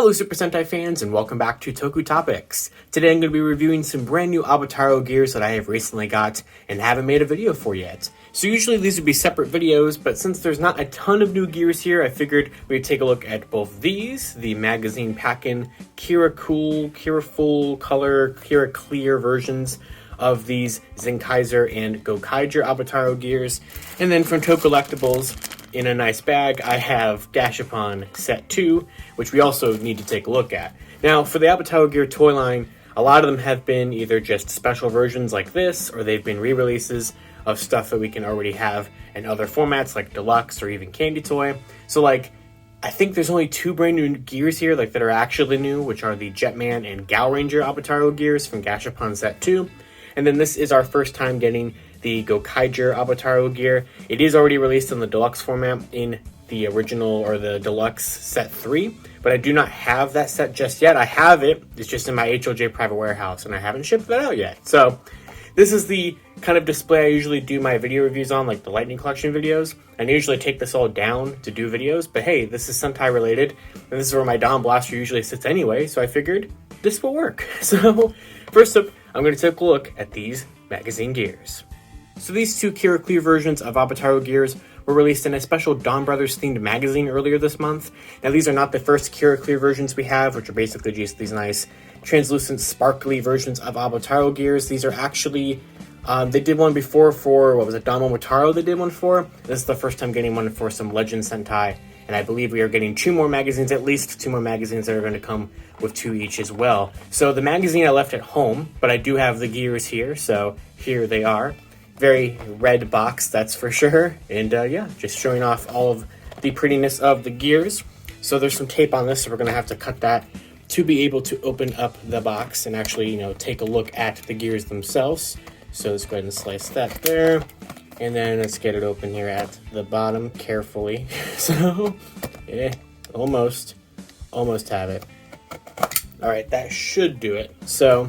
Hello Super Sentai fans and welcome back to Toku Topics. Today I'm going to be reviewing some brand new Avataro gears that I have recently got and haven't made a video for yet. So usually these would be separate videos, but since there's not a ton of new gears here, I figured we'd take a look at both these, the magazine pack-in KiraFull color, KiraClear versions of these Zenkaiser and Gokaiger Avataro gears, and then from Toku Collectibles, in a nice bag, I have Gashapon Set 2, which we also need to take a look at. Now, for the Avataro Gear toy line, a lot of them have been either just special versions like this, or they've been re-releases of stuff that we can already have in other formats, like Deluxe or even Candy Toy. So, I think there's only two brand new gears here, that are actually new, which are the Jetman and Gaoranger Avataro Gears from Gashapon Set 2. And then this is our first time getting the Gokaiger Avataro gear. It is already released in the deluxe format in the original or the deluxe set 3, but I do not have that set just yet. I have it, it's just in my HLJ private warehouse, and I haven't shipped that out yet. So this is the kind of display I usually do my video reviews on, like the Lightning Collection videos. And I usually take this all down to do videos, but hey, this is Sentai related, and this is where my Don Blaster usually sits anyway, so I figured this will work. So first up, I'm going to take a look at these magazine gears. So these two KiraClear versions of Avataro gears were released in a special Donbrothers themed magazine earlier this month. Now these are not the first KiraClear versions we have, which are basically just these nice translucent sparkly versions of Avataro gears. These are actually, they did one before for, Donbrothers they did one for. This is the first time getting one for some Legend Sentai, and I believe we are getting two more magazines, at least two more magazines that are going to come with two each as well. So the magazine I left at home, but I do have the gears here, so here they are. Very red box, that's for sure. And yeah, just showing off all of the prettiness of the gears. So there's some tape on this, so we're going to have to cut that to be able to open up the box and actually, take a look at the gears themselves. So let's go ahead and slice that there. And then let's get it open here at the bottom carefully. So, yeah, almost have it. All right, that should do it. So,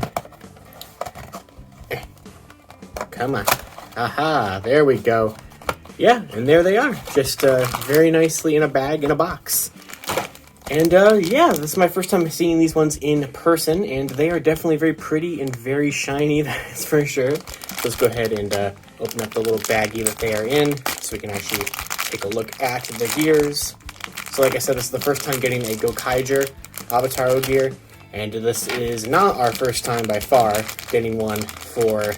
come on. Aha, there we go. Yeah, and there they are. Just very nicely in a bag, in a box. And yeah, this is my first time seeing these ones in person, and they are definitely very pretty and very shiny, that's for sure. So let's go ahead and open up the little baggie that they are in, so we can actually take a look at the gears. So like I said, this is the first time getting a Gokaiger Avataro gear, and this is not our first time by far getting one for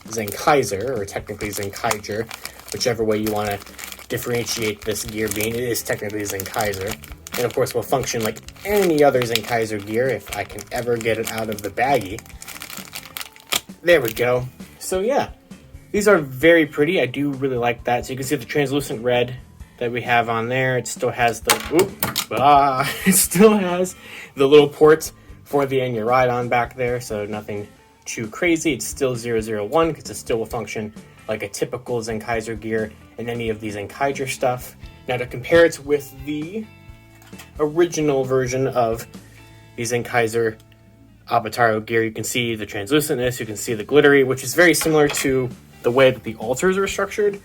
Zenkaiser, or technically Zenkaiger, whichever way you want to differentiate this gear being. It is technically Zenkaiser. And of course will function like any other Zenkaiser gear if I can ever get it out of the baggie. There we go. So yeah, these are very pretty. I do really like that. So you can see the translucent red that we have on there. It still has the it still has the little port for the end you ride on back there, so nothing too crazy. It's still 001 because it still will function like a typical Zenkaiser gear in any of these Zenkaiger stuff. Now to compare it with the original version of the Zenkaiser Avataro gear, you can see the translucentness, you can see the glittery, which is very similar to the way that the alters are structured.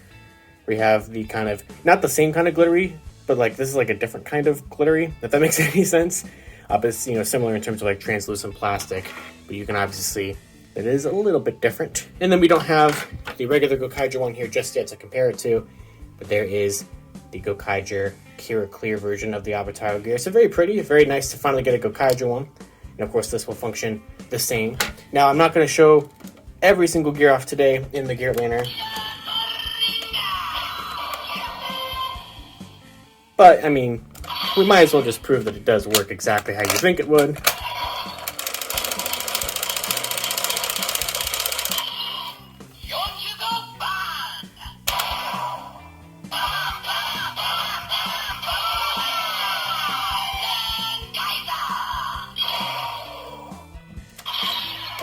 We have the kind of, not the same kind of glittery, but this is like a different kind of glittery, if that makes any sense. But it's, similar in terms of translucent plastic, but you can obviously see it is a little bit different. And then we don't have the regular Gokaiger one here just yet to compare it to, but there is the Gokaiger KiraClear version of the Avataro gear. So very pretty, very nice to finally get a Gokaiger one. And of course this will function the same. Now I'm not going to show every single gear off today in the gear lantern, but I mean, we might as well just prove that it does work exactly how you think it would.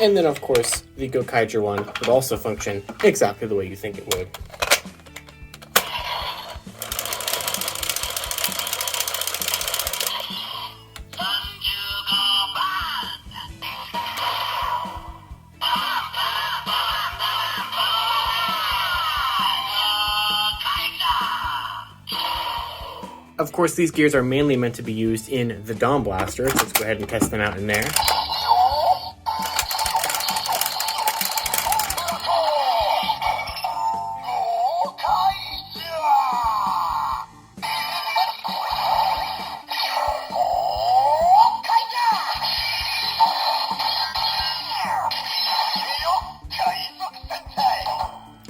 And then, of course, the Gokaiger one would also function exactly the way you think it would. Of course, these gears are mainly meant to be used in the Donblaster. Let's go ahead and test them out in there.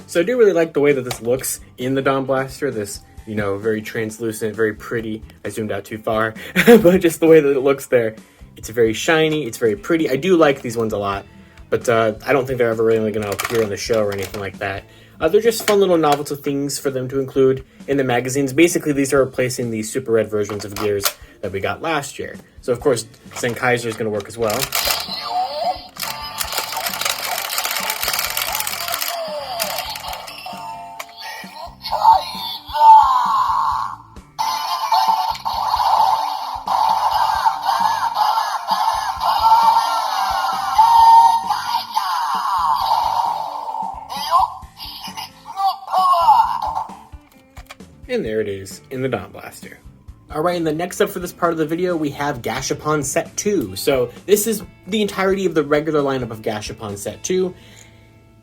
So I do really like the way that this looks in the Donblaster, this, you know, very translucent, very pretty. I zoomed out too far, but just the way that it looks there. It's very shiny, it's very pretty. I do like these ones a lot, but I don't think they're ever really going to appear on the show or anything like that. They're just fun little novelty things for them to include in the magazines. Basically, these are replacing the Super Red versions of Gears that we got last year. So, of course, Zenkaiser is going to work as well. And there it is in the Donblaster. Alright, and the next up for this part of the video, we have Gashapon Set 2. So this is the entirety of the regular lineup of Gashapon Set 2.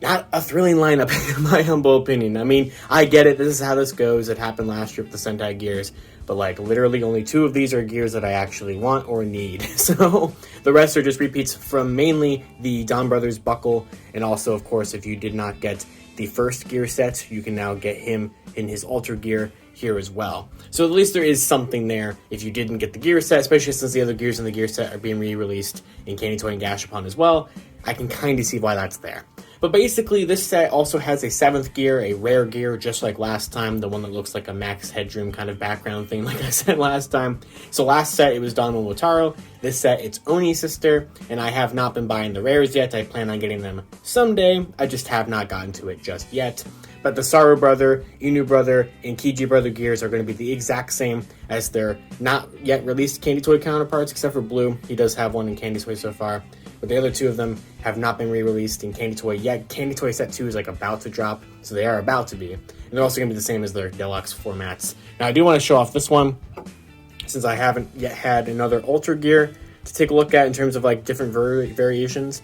Not a thrilling lineup, in my humble opinion. I mean, I get it, this is how this goes. It happened last year with the Sentai Gears. But like, literally only 2 of these are gears that I actually want or need. So the rest are just repeats from mainly the Donbrothers buckle. And also, of course, if you did not get the first gear set, you can now get him in his alter gear here as well. So at least there is something there if you didn't get the gear set, especially since the other gears in the gear set are being re-released in Candy Toy and Gashapon as well. I can kind of see why that's there. But basically, this set also has a 7th gear, a rare gear, just like last time, the one that looks like a Max Headroom kind of background thing, like I said last time. So last set, it was Donbrothers Avataro. This set, it's Oni Sister, and I have not been buying the rares yet. I plan on getting them someday. I just have not gotten to it just yet. But the Saru Brother, Inu Brother, and Kiji Brother gears are going to be the exact same as their not yet released Candy Toy counterparts, except for Blue. He does have one in Candy Toy so far. But the other 2 of them have not been re-released in Candy Toy yet. Candy Toy Set 2 is like about to drop, so they are about to be. And they're also going to be the same as their deluxe formats. Now I do want to show off this one, since I haven't yet had another Ultra Gear to take a look at in terms of like different variations.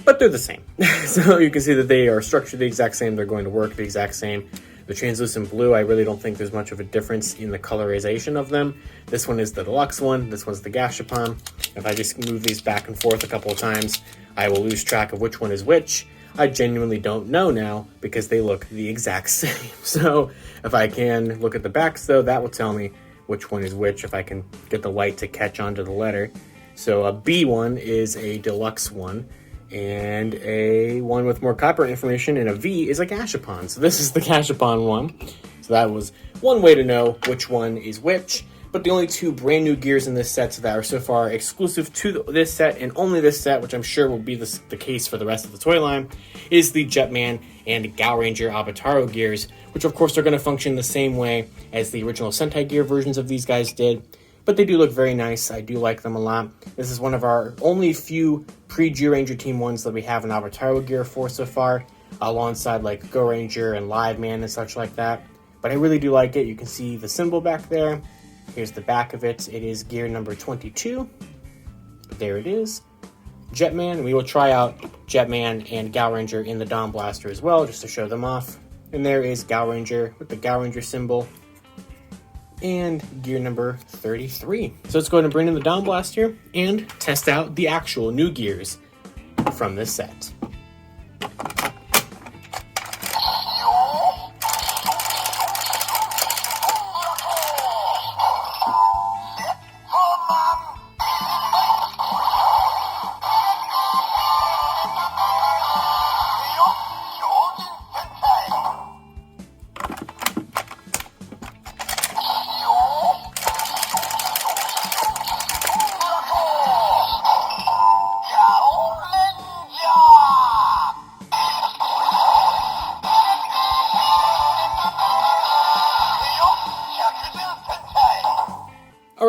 But they're the same. So you can see that they are structured the exact same. They're going to work the exact same. The translucent blue, I really don't think there's much of a difference in the colorization of them. This one is the deluxe one. This one's the Gashapon. If I just move these back and forth a couple of times, I will lose track of which one is which. I genuinely don't know now because they look the exact same. So if I can look at the backs though, that will tell me which one is which if I can get the light to catch onto the letter. So a B one is a deluxe one, and a one with more copyright information, and a V is a Gashapon. So this is the Gashapon one. So that was one way to know which one is which. But the only 2 brand new gears in this set that are so far exclusive to this set, and only this set, which I'm sure will be the case for the rest of the toy line, is the Jetman and Gaoranger Avataro Gears, which of course are going to function the same way as the original Sentai Gear versions of these guys did. But they do look very nice. I do like them a lot. This is one of our only few pre-Georanger Team 1s that we have an Avataro gear for so far, alongside like Goranger and Live Man and such like that. But I really do like it. You can see the symbol back there. Here's the back of it. It is gear number 22. There it is. Jetman. We will try out Jetman and Gaoranger in the Donblaster as well, just to show them off. And there is Gaoranger with the Gaoranger symbol. And gear number 33. So let's go ahead and bring in the Donblaster and test out the actual new gears from this set.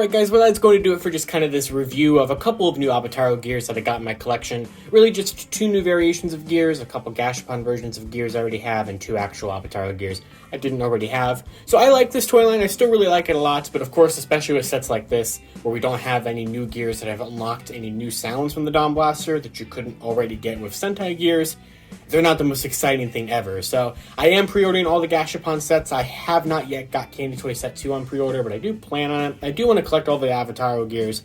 Alright guys, well that's going to do it for just kind of this review of a couple of new Avataro gears that I got in my collection. Really just 2 new variations of gears, a couple Gashapon versions of gears I already have, and 2 actual Avataro gears I didn't already have. So I like this toy line, I still really like it a lot, but of course, especially with sets like this, where we don't have any new gears that have unlocked any new sounds from the Donblaster that you couldn't already get with Sentai gears, they're not the most exciting thing ever. So I am pre-ordering all the Gashapon sets. I have not yet got Candy Toy Set 2 on pre-order, but I do plan on it. I do want to collect all the Avataro gears,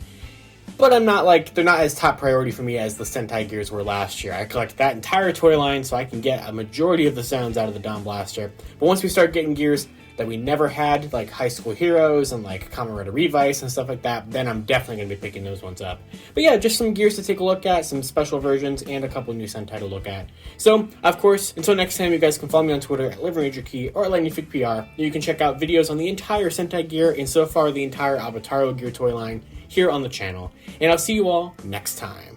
but I'm not they're not as top priority for me as the Sentai gears were last year. I collect that entire toy line so I can get a majority of the sounds out of the Donblaster. But once we start getting gears that we never had, like High School Heroes and like Kamen Revice and stuff like that, then I'm definitely going to be picking those ones up. But yeah, just some gears to take a look at, some special versions, and a couple new Sentai to look at. So, of course, until next time, you guys can follow me on Twitter at LiveRangerKey or at LightningFigPR. You can check out videos on the entire Sentai gear and so far the entire Avataro gear toy line here on the channel. And I'll see you all next time.